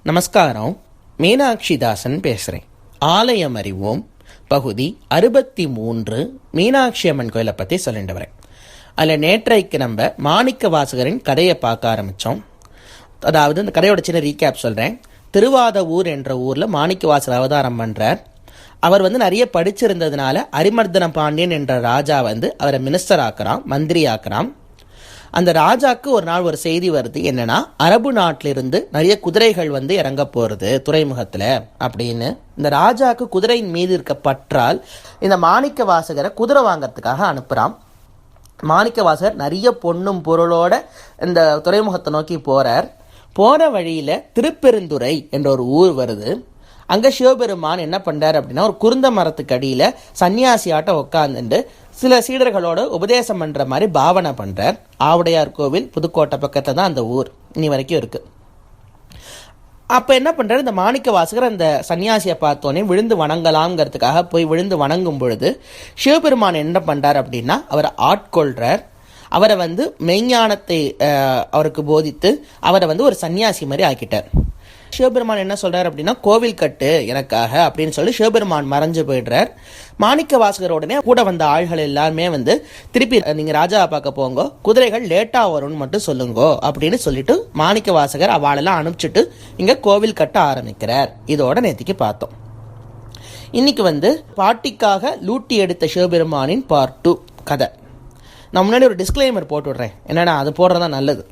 நமஸ்காரம். மீனாட்சிதாசன் பேசுகிறேன். ஆலயம் அறிவோம் பகுதி 63 மீனாட்சி அம்மன் கோயிலை பற்றி சொல்லிட்டு வரேன். அதில் நேற்றைக்கு நம்ம மாணிக்க வாசகரின் கதையை பார்க்க ஆரம்பித்தோம். அதாவது இந்த கதையோட சின்ன ரீகேப் சொல்கிறேன். திருவாதவூர் என்ற ஊரில் மாணிக்க வாசகர் அவதாரம் பண்ணுறார். அவர் நிறைய படிச்சிருந்ததுனால அரிமர்தன பாண்டியன் என்ற ராஜா அவரை மினிஸ்டர் ஆக்குறான், மந்திரி ஆக்குறான். அந்த ராஜாக்கு ஒரு நாள் ஒரு செய்தி வருது. என்னன்னா, அரபு நாட்டிலிருந்து நிறைய குதிரைகள் இறங்க போறது துறைமுகத்துல அப்படின்னு. இந்த ராஜாக்கு குதிரையின் மீது இருக்க பற்றால் இந்த மாணிக்க வாசகரை குதிரை வாங்கறதுக்காக அனுப்புறான். மாணிக்க வாசகர் நிறைய பொண்ணும் பொருளோட இந்த துறைமுகத்தை நோக்கி போறார். போற வழியில திருப்பெருந்துறை என்ற ஒரு ஊர் வருது. அங்க சிவபெருமான் என்ன பண்றாரு அப்படின்னா, ஒரு குருந்த மரத்துக்கு அடியில சன்னியாசியாட்ட உட்காந்துட்டு சில சீடர்களோட உபதேசம் பண்ற மாதிரி பாவனை பண்றார். ஆவுடையார் கோவில் புதுக்கோட்டை பக்கத்துல தான் அந்த ஊர் இனி வரைக்கும் இருக்கு. அப்ப என்ன பண்றாரு, இந்த மாணிக்க வாசகர் அந்த சன்னியாசியை பார்த்தோன்னே விழுந்து வணங்கலாம்ங்கிறதுக்காக போய் விழுந்து வணங்கும் பொழுது சிவபெருமான் என்ன பண்றார் அப்படின்னா, அவரை ஆட்கொள்றார். அவரை மெய்ஞானத்தை அவருக்கு போதித்து அவரை ஒரு சன்னியாசி மாதிரி ஆக்கிட்டார். சிவபெருமான் என்ன சொல்றார் அப்படின்னா, கோவில் கட்டு எனக்காக அப்படின்னு சொல்லி சிவபெருமான் மறைஞ்சு போயிடுறார். மாணிக்க வாசகர் உடனே கூட வந்த ஆள்கள் எல்லாருமே திருப்பி நீங்க ராஜாவை பார்க்க போங்க, குதிரைகள் லேட்டா வரும்னு மட்டும் சொல்லுங்கோ அப்படின்னு சொல்லிட்டு மாணிக்க வாசகர் அவளெல்லாம் அனுப்பிச்சுட்டு இங்க கோவில் கட்ட ஆரம்பிக்கிறார். இதோட நேத்திக்கு பார்த்தோம். இன்னைக்கு பாட்டிக்காக லூட்டி எடுத்த சிவபெருமானின் பார்ட் 2 கதை. நான் முன்னாடி ஒரு டிஸ்க்ளைமர் போட்டு விடுறேன். என்னன்னா, அது போடுறதா நல்லது.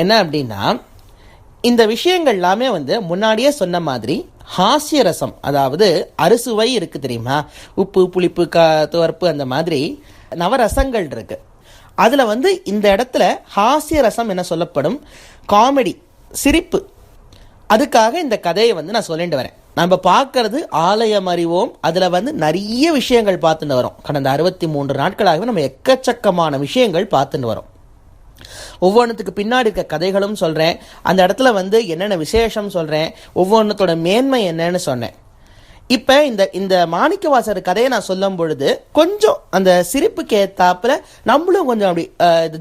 என்ன அப்படின்னா, இந்த விஷயங்கள் எல்லாமே முன்னாடியே சொன்ன மாதிரி ஹாஸ்ய ரசம், அதாவது அறுசுவை இருக்கு தெரியுமா, உப்பு புளிப்பு துவர்ப்பு, அந்த மாதிரி நவரசங்கள் இருக்கு. அதுல இந்த இடத்துல ஹாஸ்ய ரசம் என்ன சொல்லப்படும், காமெடி, சிரிப்பு. அதுக்காக இந்த கதையை நான் சொல்லிட்டு வரேன். நம்ம பார்க்கறது ஆலயம் அறிவோம். அதுல நிறைய விஷயங்கள் பார்த்துட்டு வரோம். கடந்த 63 நாட்களாகவே நம்ம எக்கச்சக்கமான விஷயங்கள் பார்த்துட்டு வரோம். ஒவ்வொன்றுத்துக்கு பின்னாடி இருக்க கதைகளும் சொல்றேன். அந்த இடத்துல என்னென்ன விசேஷம் சொல்றேன், ஒவ்வொன்றத்தோட மேன்மை என்னன்னு சொன்னேன். இப்ப இந்த மாணிக்க வாசகர் கதையை நான் சொல்லும் பொழுது கொஞ்சம் அந்த சிரிப்புக்கு ஏத்தாப்புல நம்மளும் கொஞ்சம் அப்படி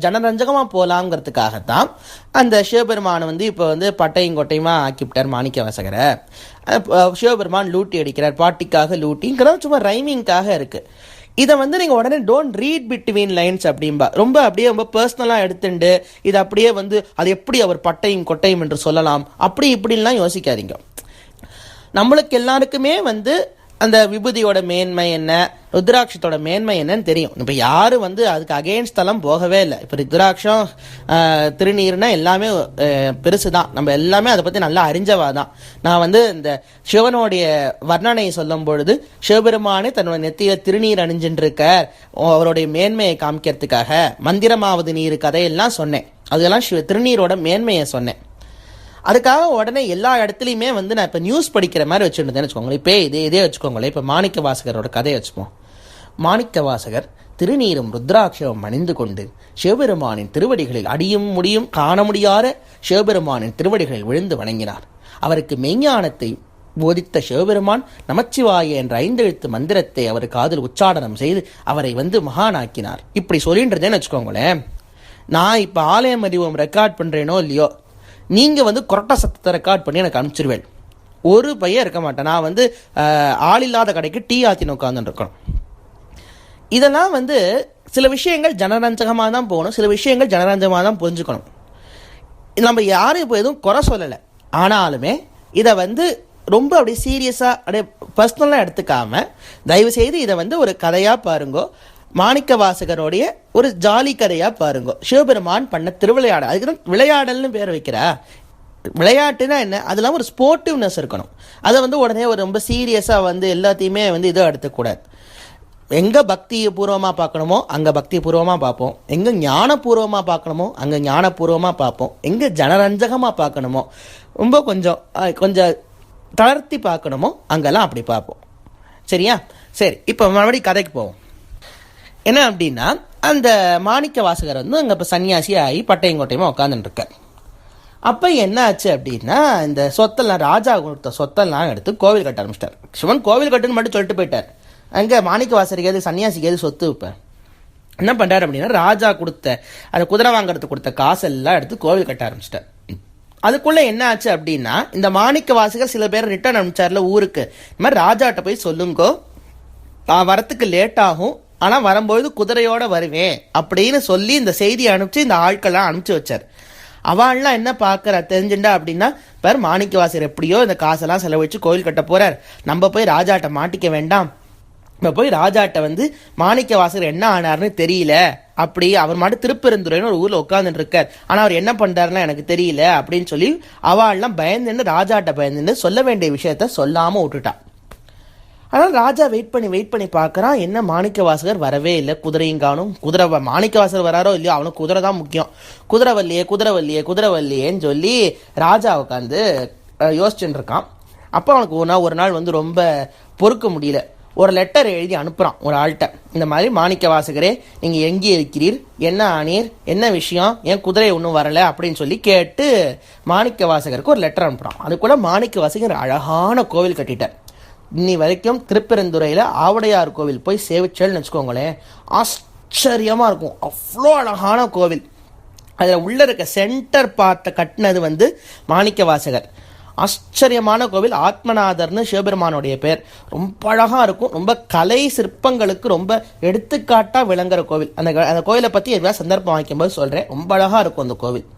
ஜனரஞ்சகமா போலாங்கிறதுக்காகத்தான் அந்த சிவபெருமான் இப்ப பட்டையும் கொட்டையுமா ஆக்கிவிட்டார் மாணிக்க வாசகரை. சிவபெருமான் லூட்டி அடிக்கிறார், பாட்டிக்காக லூட்டிங்கிறது சும்மா ரைமிங்காக இருக்கு. இதை நீங்க உடனே டோன்ட் ரீட் பிட்வீன் லைன்ஸ் அப்படின்பா. ரொம்ப பர்சனலா எடுத்துட்டு இது அப்படியே அது எப்படி அவர் பட்டையும் கொட்டையும் என்று சொல்லலாம், அப்படி இப்படின்லாம் யோசிக்காதீங்க. நம்மளுக்கு எல்லாருக்குமே அந்த விபூதியோட மேன்மை என்ன, ருத்ராட்சத்தோட மேன்மை என்னன்னு தெரியும். இப்போ யாரும் அதுக்கு அகெயின்ஸ்ட் எல்லாம் போகவே இல்லை. இப்போ ருத்ராட்சம் திருநீர்னா எல்லாமே பெருசு தான். நம்ம எல்லாமே அதை பற்றி நல்லா அறிஞ்சவா தான். நான் இந்த சிவனுடைய வர்ணனையை சொல்லும் பொழுது சிவபெருமானே தன்னோட நெத்தியில திருநீர் அணிஞ்சுட்டு இருக்க அவருடைய மேன்மையை காமிக்கிறதுக்காக மந்திரமாவது நீர் கதையெல்லாம் சொன்னேன். அதெல்லாம் திருநீரோட மேன்மையை சொன்னேன். அதுக்காக உடனே எல்லா இடத்துலையுமே நான் இப்போ நியூஸ் படிக்கிற மாதிரி வச்சுருந்தேன்னு வச்சுக்கோங்களேன். இப்போ இதே வச்சுக்கோங்களேன். இப்போ மாணிக்க வாசகரோட கதையை வச்சுப்போம். மாணிக்க வாசகர் திருநீரும் ருத்ராட்சமும் அணிந்து கொண்டு சிவபெருமானின் திருவடிகளில் அடியும் முடியும் காண முடியாத சிவபெருமானின் திருவடிகளில் விழுந்து வணங்கினார். அவருக்கு மெய்ஞானத்தை போதித்த சிவபெருமான் நமச்சிவாய என்ற 5 எழுத்து மந்திரத்தை அவர் காதில் உச்சாடனம் செய்து அவரை மகானாக்கினார். இப்படி சொல்லின்றதேன்னு வச்சுக்கோங்களேன். நான் இப்போ ஆலயம் அறிவோம் ரெக்கார்ட் பண்ணுறேனோ இல்லையோ, நீங்க கொரட்டா சத்தத்தை ரெக்கார்ட் பண்ணி எனக்கு அனுப்பிச்சிருவேன். ஒரு பையன் இருக்க மாட்டேன். நான் ஆள் இல்லாத கடைக்கு டீ ஆத்தின்னு உட்காந்துட்டு இருக்கணும். இதெல்லாம் சில விஷயங்கள் ஜனரஞ்சகமாக தான் போகணும், சில விஷயங்கள் ஜனரஞ்சகமாக தான் புரிஞ்சுக்கணும். நம்ம யாரும் இப்போ எதுவும் குறை சொல்லலை. ஆனாலுமே இதை ரொம்ப அப்படியே சீரியஸாக அப்படியே பர்சனலாக எடுத்துக்காம தயவு செய்து இதை ஒரு கதையாக பாருங்கோ. மாணிக்க வாசகருடைய ஒரு ஜாலி கதையா பாருங்க. சிவபெருமான் பண்ண திருவிளையாடல், அதுக்கு தான் விளையாடல்னு பேர் வைக்கிறா. விளையாட்டுனா என்ன, அதெல்லாம் ஒரு ஸ்போர்ட்டிவ்னஸ் இருக்கணும். அதை உடனே ஒரு ரொம்ப சீரியஸா எல்லாத்தையுமே இதை எடுத்துக்கூடாது. எங்க பக்தி பூர்வமா பார்க்கணுமோ அங்க பக்தி பூர்வமா பார்ப்போம், எங்க ஞானபூர்வமா பார்க்கணுமோ அங்க ஞானபூர்வமா பார்ப்போம், எங்க ஜனரஞ்சகமா பார்க்கணுமோ ரொம்ப கொஞ்சம் தளர்த்தி பார்க்கணுமோ அங்கெல்லாம் அப்படி பார்ப்போம். சரியா? சரி, இப்போ மறுபடியும் கதைக்கு போவோம். என்ன அப்படின்னா, அந்த மாணிக்க வாசகர் அங்கே இப்போ சன்னியாசி ஆகி பட்டையங்கோட்டையுமா உட்காந்துட்டு இருக்கார். அப்போ என்ன ஆச்சு அப்படின்னா, இந்த சொத்தெல்லாம் ராஜா கொடுத்த சொத்தெல்லாம் எடுத்து கோவில் கட்ட ஆரம்பிச்சிட்டார். சிவன் கோவில் கட்டுன்னு மட்டும் சொல்லிட்டு போயிட்டார். அங்கே மாணிக்க வாசகருக்கு எது சன்னியாசிக்கு எது சொத்து வைப்பேன். என்ன பண்ணுறாரு அப்படின்னா, ராஜா கொடுத்த அந்த குதிரை வாங்குறதுக்கு கொடுத்த காசெல்லாம் எடுத்து கோவில் கட்ட ஆரம்பிச்சிட்டார். அதுக்குள்ள என்ன ஆச்சு அப்படின்னா, இந்த மாணிக்க வாசகர் சில பேர் ரிட்டர்ன் அனுப்பிச்சார்ல ஊருக்கு, இந்த மாதிரி ராஜாட்ட போய் சொல்லுங்கோ, நான் வரத்துக்கு லேட் ஆகும், ஆனால் வரும்போது குதிரையோட வருவேன் அப்படின்னு சொல்லி இந்த செய்தியை அனுப்பிச்சு இந்த ஆட்கள்லாம் அனுப்பிச்சு வச்சார். அவள்லாம் என்ன பார்க்குற தெரிஞ்சுண்டா அப்படின்னா, இப்போ மாணிக்கவாசகர் எப்படியோ இந்த காசெல்லாம் செலவழிச்சு கோயில் கட்ட போறார், நம்ம போய் ராஜாட்ட மாட்டிக்க வேண்டாம், இப்போ போய் ராஜாட்ட வந்து மாணிக்கவாசகர் என்ன ஆனார்னு தெரியல, அப்படி அவர் மட்டும் திருப்பெருந்துறைன்னு ஒரு ஊரில் உட்காந்துட்டு இருக்கார், ஆனால் அவர் என்ன பண்ணுறாருன்னா எனக்கு தெரியல அப்படின்னு சொல்லி அவள்லாம் பயந்துன்னு ராஜாட்ட பயந்துன்னு சொல்ல வேண்டிய விஷயத்த சொல்லாமல் விட்டுட்டான். ஆனால் ராஜா வெயிட் பண்ணி பார்க்குறான், என்ன மாணிக்கவாசகர் வரவே இல்லை, குதிரையும் காணும். குதிரை மாணிக்கவாசகர் வராரோ இல்லையோ, அவனுக்கு குதிரை தான் முக்கியம். குதிரைவல்லியேன்னு சொல்லி ராஜா உட்காந்து யோசிச்சுட்டு இருக்கான். அப்போ அவனுக்கு ஒரு நாள் வந்து ரொம்ப பொறுக்க முடியல, ஒரு லெட்டர் எழுதி அனுப்புகிறான் ஒரு ஆள்கிட்ட. இந்த மாதிரி மாணிக்கவாசகரே, நீங்கள் எங்கே இருக்கிறீர், என்ன ஆனீர், என்ன விஷயம், ஏன் குதிரை ஒன்றும் வரலை அப்படின்னு சொல்லி கேட்டு மாணிக்கவாசகருக்கு ஒரு லெட்டர் அனுப்புகிறான். அதுக்குள்ள மாணிக்கவாசகர் அழகான கோவில் கட்டிட்டார். இன்னி வரைக்கும் திருப்பெருந்துறையில் ஆவுடையார் கோவில் போய் சேவிச்சல்னு வச்சுக்கோங்களேன், ஆச்சரியமாக இருக்கும். அவ்வளோ அழகான கோவில். அதில் உள்ள இருக்க சென்டர் பார்ட்டை கட்டினது வந்து மாணிக்கவாசகர். ஆச்சரியமான கோவில். ஆத்மநாதர்னு சிவபெருமானுடைய பேர். ரொம்ப அழகாக இருக்கும். ரொம்ப கலை சிற்பங்களுக்கு ரொம்ப எடுத்துக்காட்டாக விளங்குற கோவில். அந்த கோவிலை பற்றி எதாவது சந்தர்ப்பம் வாங்கிக்கும்போது சொல்கிறேன். ரொம்ப அழகாக இருக்கும் அந்த கோவில்.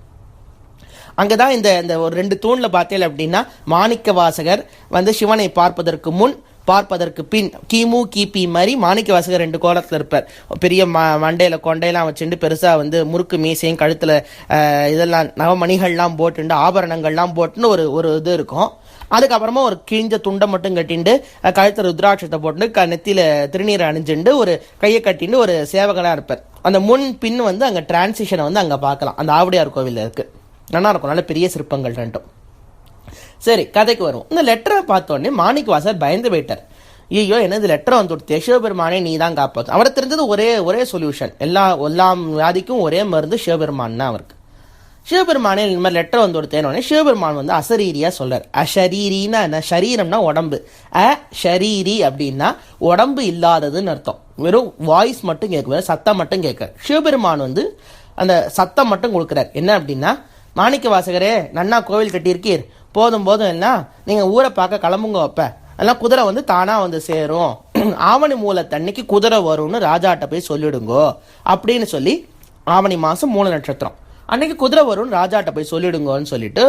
அங்கே தான் இந்த ஒரு 2 தூணில் பார்த்தேன் அப்படின்னா, மாணிக்கவாசகர் வந்து சிவனை பார்ப்பதற்கு முன் பார்ப்பதற்கு பின் கிமு கிபி மாதிரி மாணிக்கவாசகர் 2 கோலத்தில் இருப்பார். பெரிய மண்டையில் கொண்டையெல்லாம் வச்சுட்டு பெருசாக வந்து முறுக்கு மீசையும் கழுத்தில் இதெல்லாம் நவமணிகள்லாம் போட்டுண்டு ஆபரணங்கள்லாம் போட்டுன்னு ஒரு இது இருக்கும். அதுக்கப்புறமா ஒரு கிழிஞ்ச துண்டை மட்டும் கட்டிண்டு கழுத்தில் ருத்ராட்சத்தை போட்டு நெத்தியில் திருநீரை அணிஞ்சுண்டு ஒரு கையை கட்டிண்டு ஒரு சேவகனாக இருப்பார். அந்த முன் பின் வந்து அங்கே டிரான்சிஷனை வந்து அங்கே பார்க்கலாம். அந்த ஆவுடையார் கோவிலில் இருக்குது. நல்லா இருக்கும். நல்ல பெரிய சிற்பங்கள் ரெண்டும். சரி, கதைக்கு வருவோம். இந்த லெட்டரை பார்த்தோன்னே மாணிக்கவாசகர் பயந்து போயிட்டார். ஐயோ, என்னது லெட்டரை வந்து சிவபெருமானே நீ தான் காப்பாற்று. அவரை தெரிஞ்சது ஒரே சொல்யூஷன், எல்லாம் வியாதிக்கும் ஒரே மருந்து சிவபெருமான் தான் அவருக்கு. சிவபெருமானே இந்த மாதிரி லெட்டர் வந்து கொடுத்தேனோடனே சிவபெருமான் வந்து அசரீரியா சொல்றார். அஷரீரின்னா என்ன? சரீரம்னா உடம்பு. ஷரீரி அப்படின்னா உடம்பு இல்லாததுன்னு அர்த்தம். வெறும் வாய்ஸ் மட்டும் கேட்க, சத்தம் மட்டும் கேட்க. சிவபெருமான் வந்து அந்த சத்தம் மட்டும் கொடுக்குறார். என்ன அப்படின்னா, மாணிக்கவாசகரே, நன்னா கோவில் கட்டியிருக்கீர், போதும் என்ன, நீங்கள் ஊரை பார்க்க கிளம்புங்க, வைப்ப எல்லாம் குதிரை வந்து தானாக வந்து சேரும், ஆவணி மூலத்தன்னைக்கு குதிரை வரும்னு ராஜாட்ட போய் சொல்லிடுங்கோ அப்படின்னு சொல்லி, ஆவணி மாதம் 3 நட்சத்திரம் அன்னைக்கு குதிரை வரும்னு ராஜாட்ட போய் சொல்லிடுங்கோன்னு சொல்லிட்டு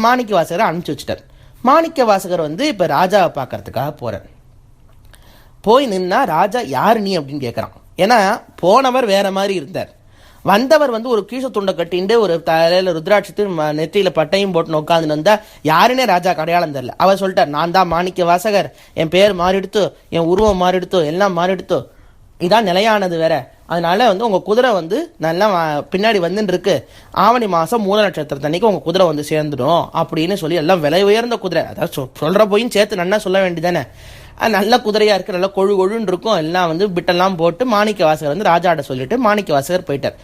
மாணிக்கவாசகரை அனுப்பிச்சி வச்சுட்டார். மாணிக்கவாசகர் வந்து இப்போ ராஜாவை பார்க்கறதுக்காக போகிறார். போய் நின்னா ராஜா யார் நீ அப்படின்னு கேட்குறான். ஏன்னா போனவர் வேற மாதிரி இருந்தார். வந்தவர் வந்து ஒரு கீழ துண்டை கட்டிண்டு ஒரு தலையில ருத்ராட்சத்தையும் நெத்தியில பட்டையும் போட்டு உட்காந்து வந்தா யாருன்னே ராஜா அடையாளம் தெரியல. அவர் சொல்லிட்டார், நான் தான் மாணிக்கவாசகர், என் பேர் மாறிடுத்தோ, என் உருவம் மாறிடுத்தோ, எல்லாம் மாறிடுத்தோ, இதான் நிலையானது வேற, அதனால வந்து உங்க குதிரை வந்து நல்லா பின்னாடி வந்துட்டு இருக்கு, ஆவணி மாசம் 3 நட்சத்திரத்தன்னைக்கு உங்க குதிரை வந்து சேர்ந்துடும் அப்படின்னு சொல்லி எல்லாம் விலை உயர்ந்த குதிரை, அதாவது சொல்ற போயும் சேர்த்து நல்லா சொல்ல வேண்டியதானே, நல்ல குதிரையா இருக்கு, நல்லா கொழுன்னு இருக்கும், எல்லாம் வந்து பிட்டெல்லாம் போட்டு மாணிக்கவாசகர் வந்து ராஜாட்ட சொல்லிட்டு மாணிக்கவாசகர் போயிட்டார்.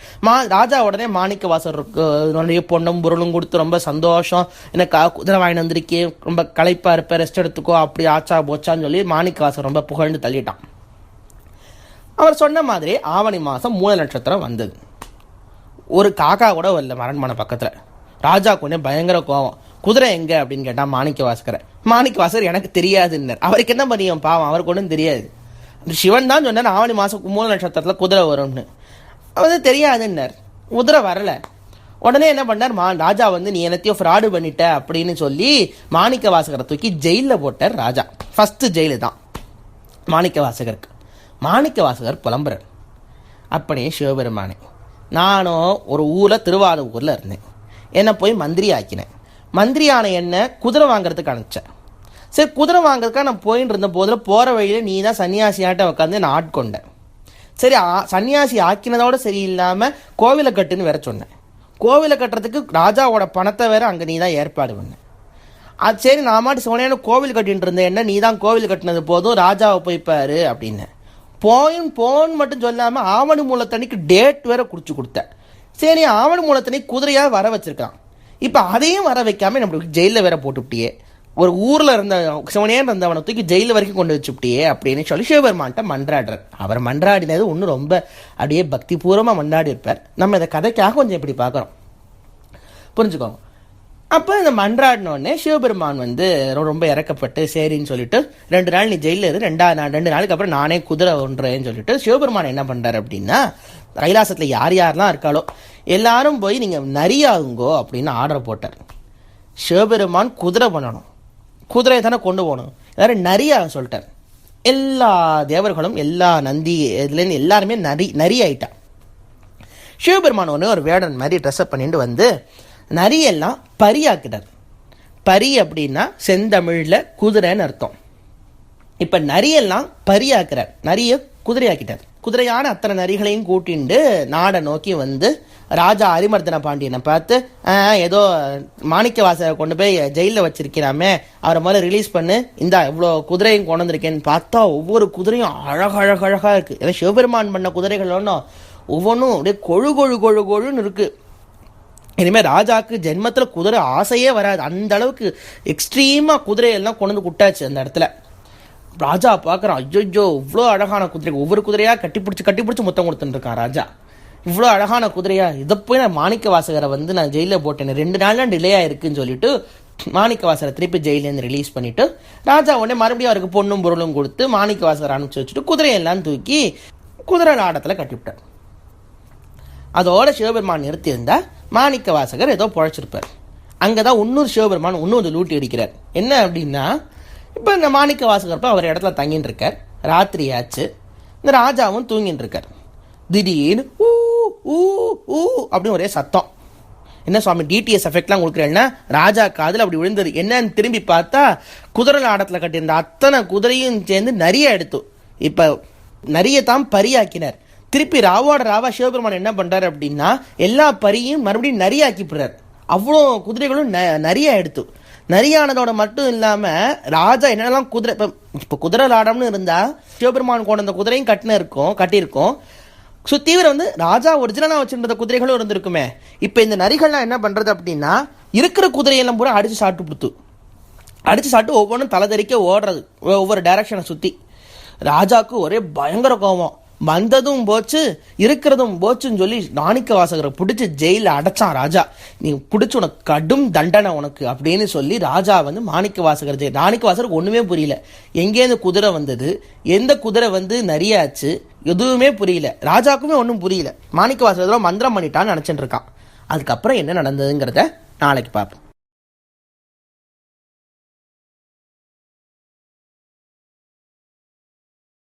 ராஜா உடனே மாணிக்கவாசகருக்கு பொண்ணும் பொருளும் கொடுத்து ரொம்ப சந்தோஷம், எனக்கு குதிரை வாங்கி வந்திருக்கே, ரொம்ப களைப்பா இருப்ப, ரெஸ்ட் எடுத்துக்கோ, அப்படி ஆச்சா போச்சான்னு சொல்லி மாணிக்கவாசகர் ரொம்ப புகழ்ந்து தள்ளிட்டான். அவர் சொன்ன மாதிரி ஆவணி மாசம் 3 நட்சத்திரம் வந்தது. ஒரு காக்கா கூட வரல அரண்மனை பக்கத்துல. ராஜா கொஞ்சம் பயங்கர கோவம். குதிரை எங்க அப்படின்னு கேட்டா மாணிக்கவாசகரை. மாணிக்கவாசகர் எனக்கு தெரியாதுன்னார். அவருக்கு என்ன பண்ணியும் பாவம், அவருக்கு ஒன்றும் தெரியாது. சிவன் தான் சொன்னார் ஆவணி மாசம் 3 நட்சத்திரத்துல குதிரை வரும்னு. அவர் தெரியாதுன்னார். குதிரை வரல. உடனே என்ன பண்ணார், ராஜா வந்து நீ என்னத்தையும் ஃப்ராடு பண்ணிட்ட அப்படின்னு சொல்லி மாணிக்கவாசகரை தூக்கி ஜெயிலில் போட்டார் ராஜா. ஃபர்ஸ்ட் ஜெயிலு தான் மாணிக்கவாசகருக்கு. மாணிக்கவாசகர் புலம்புறார், அப்படியே சிவபெருமானே, நானும் ஒரு ஊரில் திருவாரூரில் இருந்தேன், என்னை போய் மந்திரி ஆக்கினேன். மந்திரியான என்ன குதிரை வாங்குறதுக்கு அனுப்பிச்சேன். சரி, குதிரை வாங்குறதுக்காக நான் போயின்னு இருந்த போதில் போகிற வழியில் நீ தான் சன்னியாசியாட்ட உட்காந்து நான் ஆட்கொண்டேன். சரி, சன்னியாசி ஆக்கினதோட சரி இல்லாமல் கோவிலை கட்டுன்னு வேற சொன்னேன். கோவிலை கட்டுறதுக்கு ராஜாவோட பணத்தை வேற அங்கே நீ தான் ஏற்பாடு பண்ண. அது சரி, நான் மாட்டு சோனையான கோவில் கட்டின்னு இருந்தேன், என்ன நீ தான் கோவில் கட்டினது போதும், ராஜாவை போய்ப்பாரு அப்படின்னு போன் மட்டும் சொல்லாமல் ஆவணி மூலத்தன்னைக்கு டேட் வேற குறிச்சு கொடுத்தேன். சரி, ஆவணி மூலத்தன்னைக்கு குதிரையாக வர வச்சிருக்கான், இப்போ அதையும் வர வைக்காம நம்மளுக்கு ஜெயிலில் வேற போட்டுவிட்டியே, ஒரு ஊரில் இருந்த சிவனேன்னு இருந்தவனை தூக்கி ஜெயிலில் வரைக்கும் கொண்டு வச்சுவிட்டியே அப்படின்னு சொல்லி சிவபெருமான்கிட்ட மன்றாடுறார். அவர் மன்றாடினது ஒன்றும் ரொம்ப அப்படியே பக்தி பூர்வமாக மன்றாடி இருப்பார். நம்ம இதை கதைக்காக கொஞ்சம் இப்படி பார்க்குறோம், புரிஞ்சுக்கோங்க. அப்போ இந்த மன்றாடினோடனே சிவபெருமான் வந்து ரொம்ப இறக்கப்பட்டு சரின்னு சொல்லிட்டு 2 நாள் நீ ஜெயிலில் இரு, 2 நாளுக்கு அப்புறம் நானே குதிரை ஒன்றேன்னு சொல்லிட்டு சிவபெருமான் என்ன பண்ணுறாரு அப்படின்னா, கைலாசத்தில் யார் யாரெல்லாம் இருக்காளோ எல்லாரும் போய் நீங்கள் நரியாகுங்கோ அப்படின்னு ஆர்டர் போட்டார். சிவபெருமான் குதிரை பண்ணணும், குதிரையை தானே கொண்டு போகணும், எல்லாரும் நரியாக சொல்லிட்டார். எல்லா தேவர்களும் எல்லா நந்தி இதுலேருந்து எல்லாருமே நரி ஆயிட்டா. சிவபெருமான் ஒன்று ஒரு வேடன் மாதிரி ட்ரெஸ்அப் பண்ணிட்டு வந்து நரியெல்லாம் பரியாக்கிட்டார். பரி அப்படின்னா செந்தமிழில் குதிரைன்னு அர்த்தம். இப்போ நரியெல்லாம் பரியாக்கிறார், நரிய குதிரையாக்கிட்டார். குதிரையான அத்தனை நரிகளையும் கூட்டிண்டு நாடை நோக்கி வந்து ராஜா அரிமர்தன பாண்டியனை பார்த்து, ஏதோ மாணிக்கவாசரை கொண்டு போய் ஜெயிலில் வச்சிருக்கிறாமே, அவரை முதல்ல ரிலீஸ் பண்ணு, இந்தா இவ்வளோ குதிரையும் கொண்டு வந்திருக்கேன்னு பார்த்தா ஒவ்வொரு குதிரையும் அழகழகழகாக இருக்குது. ஏதோ சிவபெருமான் பண்ண குதிரைகள் ஒன்றும் ஒவ்வொன்றும் அப்படியே கொழுன்னு இருக்குது. இனிமேல் ராஜாவுக்கு ஜென்மத்தில் குதிரை ஆசையே வராது, அந்த அளவுக்கு எக்ஸ்ட்ரீமாக குதிரையெல்லாம் கொண்டு வந்து குட்டாச்சு அந்த இடத்துல. ராஜா பார்க்குறான், ஐயோ இவ்வளோ அழகான குதிரை, ஒவ்வொரு குதிரையாக கட்டிப்பிடிச்சி முத்தம் கொடுத்துட்டுருக்கான் ராஜா. இவ்வளோ அழகான குதிரையா, இதை போய் நான் மாணிக்க வாசகரை வந்து நான் ஜெயிலில் போட்டேன், 2 நாள் டிலே ஆயிருக்குன்னு சொல்லிட்டு மாணிக்க வாசகரை திருப்பி ஜெயிலேருந்து ரிலீஸ் பண்ணிவிட்டு ராஜா உடனே மறுபடியும் அவருக்கு பொண்ணும் பொருளும் கொடுத்து மாணிக்க வாசகரை அனுப்பிச்சி வச்சுட்டு குதிரையெல்லாம் தூக்கி குதிரை ஆடத்தில் கட்டிவிட்டார். அதோட சிவபெருமான் நிறுத்தியிருந்தா மாணிக்க வாசகர் ஏதோ பொழைச்சிருப்பார். அங்கே தான் இன்னொரு சிவபெருமான் இன்னொரு லூட்டி அடிக்கிறார். என்ன அப்படின்னா, இப்போ இந்த மாணிக்க வாசகர் அவர் இடத்துல தங்கின்னு இருக்கார், ராத்திரி ஆச்சு, இந்த ராஜாவும் தூங்கின்னு இருக்கார். திடீர்னு ஊ ஊ ஊ அப்படின்னு ஒரே சத்தம். என்ன சுவாமி டிடிஎஸ் எஃபெக்ட்லாம் கொடுக்குறேன்னா, ராஜா காதில் அப்படி விழுந்தது. என்னன்னு திரும்பி பார்த்தா குதிரை ஆடத்தில் கட்டியிருந்த அத்தனை குதிரையும் சேர்ந்து நிறைய எடுத்து இப்போ நிறைய தான் பரியாக்கினார். திருப்பி ராவா சிவபெருமான் என்ன பண்ணுறாரு அப்படின்னா, எல்லா பரியும் மறுபடியும் நரியாக்கிப்படுறார். அவ்வளோ குதிரைகளும் நிறைய எடுத்து நரியானதோட மட்டும் இல்லாமல் ராஜா என்னெல்லாம் குதிரை இப்போ குதிரை ஆடம்னு இருந்தால் சிவபெருமான் கொண்ட அந்த குதிரையும் கட்டியிருக்கோம். ஸோ தீவிரம் வந்து ராஜா ஒரிஜினலாக வச்சுருந்த குதிரைகளும் இருந்திருக்குமே. இப்போ இந்த நரிகள்லாம் என்ன பண்ணுறது அப்படின்னா, இருக்கிற குதிரையெல்லாம் பூரா அடித்து சாப்பிட்டு ஒவ்வொன்றும் தலைதறிக்க ஓடுறது ஒவ்வொரு டைரக்ஷனை சுற்றி. ராஜாவுக்கு ஒரே பயங்கர கோபம், வந்ததும் போச்சு இருக்கிறதும் போச்சுன்னு சொல்லி மாணிக்க வாசகரை பிடிச்சி ஜெயிலில் அடைச்சான் ராஜா. நீ பிடிச்சி உனக்கு கடும் தண்டனை உனக்கு அப்படின்னு சொல்லி ராஜா வந்து மாணிக்க வாசகருக்கு ஒன்றுமே புரியல. எங்கேருந்து குதிரை வந்தது, எந்த குதிரை வந்து நரியாச்சு, எதுவுமே புரியல. ராஜாவுக்குமே ஒன்றும் புரியல. மாணிக்க வாசகர் மந்திரம் பண்ணிட்டான்னு நினச்சிட்டு இருக்கான். அதுக்கப்புறம் என்ன நடந்ததுங்கிறத நாளைக்கு பார்ப்போம்.